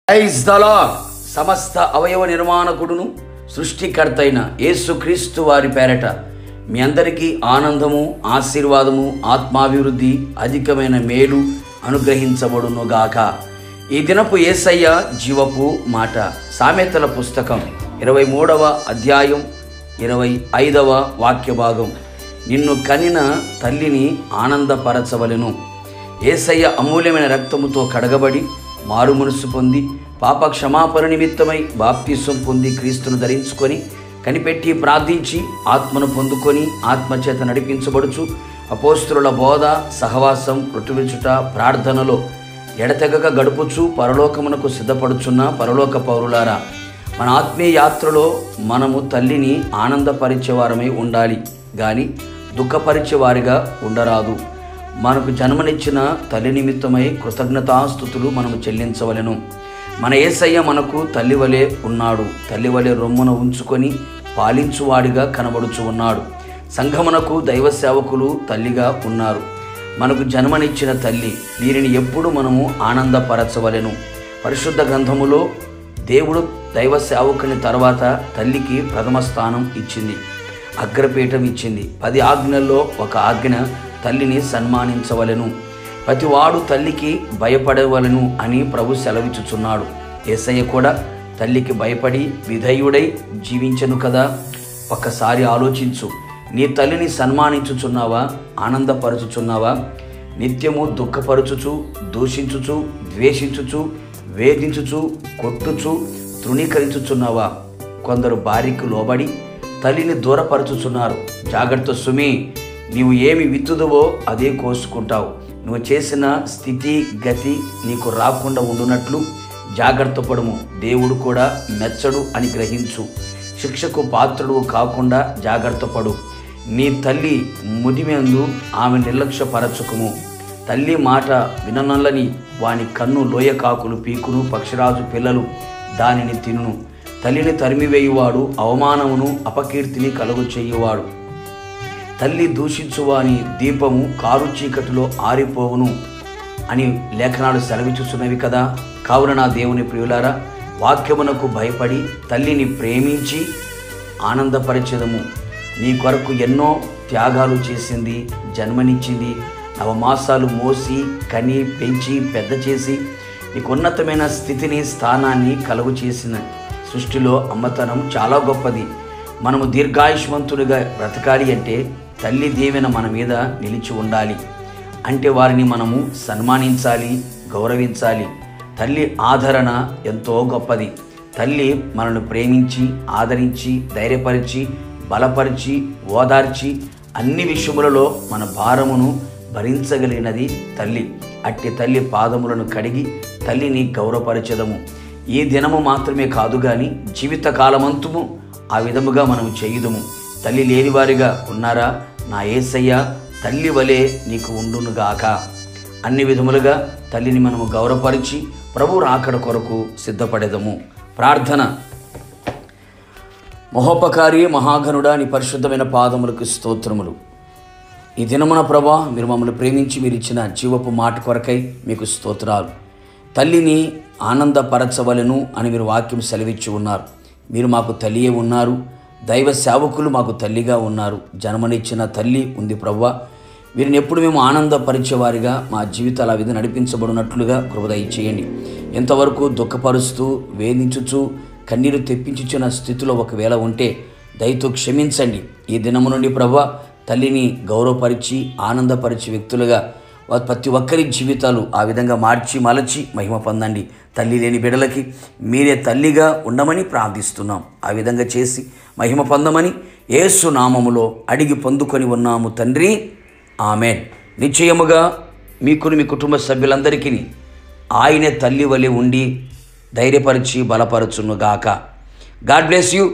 Praise the lord. సమస్త అవయవ నిర్మాణకుడును సృష్టికర్తైన యేసుక్రీస్తు వారి పేరట మీ అందరికీ ఆనందము, ఆశీర్వాదము, ఆత్మాభివృద్ధి, అధికమైన మేలు అనుగ్రహించబడునుగాక. ఈ దినపు యేసయ్య జీవపు మాట. సామెతల పుస్తకం 23వ అధ్యాయం 25వ వాక్య భాగం. నిన్ను కనిన తల్లిని ఆనందపరచవలెను. యేసయ్య అమూల్యమైన రక్తముతో కడగబడి మారు మనసు పొంది పాప క్షమాపణ నిమిత్తమై బాప్తిసం పొంది క్రీస్తును ధరించుకొని కనిపెట్టి ప్రార్థించి ఆత్మను పొందుకొని ఆత్మచేత నడిపించబడుచు అపోస్తుల బోధ, సహవాసం, ఋతువిచుట, ప్రార్థనలో ఎడతెగక గడుపుచు పరలోకమునకు సిద్ధపడుచున్న పరలోక పౌరులారా, మన ఆత్మీయ యాత్రలో మనము తల్లిని ఆనందపరిచేవారమై ఉండాలి కానీ దుఃఖపరిచేవారిగా ఉండరాదు. మనకు జన్మనిచ్చిన తల్లి నిమిత్తమై కృతజ్ఞతాస్తుతులు మనము చెల్లించవలెను. మన యేసయ్య మనకు తల్లివలే ఉన్నాడు. తల్లివలే రొమ్మున ఉంచుకొని పాలించువాడిగా కనబడుచు ఉన్నాడు. సంఘమునకు దైవ సేవకులు తల్లిగా ఉన్నారు. మనకు జన్మనిచ్చిన తల్లి, వీరిని ఎప్పుడు మనము ఆనందపరచవలెను. పరిశుద్ధ గ్రంథములో దేవుడు దైవ సేవకుని తర్వాత తల్లికి ప్రథమ స్థానం ఇచ్చింది, అగ్రపీఠం ఇచ్చింది. 10 ఆజ్ఞల్లో ఒక ఆజ్ఞ తల్లిని సన్మానించవలెను. ప్రతివాడు తల్లికి భయపడవలెను అని ప్రభు సెలవిచ్చుచున్నాడు. యేసయ్య కూడా తల్లికి భయపడి విధేయుడై జీవించను కదా. ఒక్కసారి ఆలోచించు. నీ తల్లిని సన్మానించుచున్నావా? ఆనందపరచుచున్నావా? నిత్యము దుఃఖపరచుచు, దూషించుచు, ద్వేషించుచు, వేధించుచు, కొట్టుచు, తృణీకరించుచున్నావా? కొందరు భార్యకు లోబడి తల్లిని దూరపరచుచున్నారు. జాగ్రత్త సుమి. నీవు ఏమి విత్తుదువో అదే కోసుకుంటావు. నువ్వు చేసిన స్థితి గతి నీకు రాకుండా ఉండునట్లు జాగ్రత్త పడుము. దేవుడు కూడా మెచ్చడు అని గ్రహించు. శిక్షకు పాత్రుడు కాకుండా జాగ్రత్త పడు. నీ తల్లి ముదిమెందు ఆమె నిర్లక్ష్యపరచుకుము. తల్లి మాట విననల్లని వాని కన్ను లోయకాకులు పీకును, పక్షిరాజు పిల్లలు దానిని తినును. తల్లిని తరిమివేయువాడు అవమానమును అపకీర్తిని కలుగు చేయువాడు. తల్లి దూషించువాని దీపము కారు చీకటిలో ఆరిపోవును అని లేఖనాలు సెలవిచ్చుచున్నవి కదా. కావున నా దేవుని ప్రియులారా, వాక్యమునకు భయపడి తల్లిని ప్రేమించి ఆనందపరిచెదము. నీ కొరకు ఎన్నో త్యాగాలు చేసింది, జన్మనిచ్చింది, నవమాసాలు మోసి కని పెంచి పెద్ద చేసి నీకు ఉన్నతమైన స్థితిని, స్థానాన్ని కలుగు చేసిన సృష్టిలో అమ్మతనం చాలా గొప్పది. మనము దీర్ఘాయుష్మంతుడిగా బ్రతకాలి అంటే తల్లి దీవెన మన మీద నిలిచి ఉండాలి. అంటే వారిని మనము సన్మానించాలి, గౌరవించాలి. తల్లి ఆదరణ ఎంతో గొప్పది. తల్లి మనల్ని ప్రేమించి, ఆదరించి, ధైర్యపరిచి, బలపరిచి, ఓదార్చి అన్ని విషయములలో మన భారమును భరించగలిగినది తల్లి. అట్టి తల్లి పాదములను కడిగి తల్లిని గౌరవపరచెదము. ఈ దినము మాత్రమే కాదు కానీ జీవితకాలమంతము ఆ విధముగా మనం చేయుదము. తల్లి లేనివారిగా ఉన్నారా? నా యేసయ్య తల్లి వలె నీకు ఉండునుగాక. అన్ని విధములుగా తల్లిని మనము గౌరవపరిచి ప్రభు రాకడ కొరకు సిద్ధపడేదము. ప్రార్థన. మహోపకారి మహాగణుడా, నీ పరిశుద్ధమైన పాదములకు స్తోత్రములు. ఈ దినమున ప్రభా, మీరు మమ్మల్ని ప్రేమించి మీరు ఇచ్చిన జీవపు మాట కొరకై మీకు స్తోత్రాలు. తల్లిని ఆనందపరచవలెను అని మీరు వాక్యం సెలవిచ్చి ఉన్నారు. మీరు మాకు తల్లియే ఉన్నారు. దైవ సేవకులు మాకు తల్లిగా ఉన్నారు. జన్మనిచ్చిన తల్లి ఉంది ప్రభువా. వీరిని ఎప్పుడు మేము ఆనందపరిచేవారిగా మా జీవితాల విధి నడిపించబడినట్లుగా కృప దయచేయండి. ఎంతవరకు దుఃఖపరుస్తూ, వేధించుచు, కన్నీరు తెప్పించుచున్న స్థితిలో ఒకవేళ ఉంటే దయతో క్షమించండి. ఈ దినము నుండి ప్రభువా, తల్లిని గౌరవపరిచి ఆనందపరిచే వ్యక్తులుగా ప్రతి ఒక్కరి జీవితాలు ఆ విధంగా మార్చి మలచి మహిమ పొందండి. తల్లి లేని బిడ్డలకి మీరే తల్లిగా ఉండమని ప్రార్థిస్తున్నాం. ఆ విధంగా చేసి మహిమ పొందమని యేసు నామములో అడిగి పొందుకొని ఉన్నాము తండ్రి, ఆమెన్. నిశ్చయముగా మీకును మీ కుటుంబ సభ్యులందరికీ ఆయనే తల్లి వలె ఉండి ధైర్యపరిచి బలపరచునుగాక. God bless you.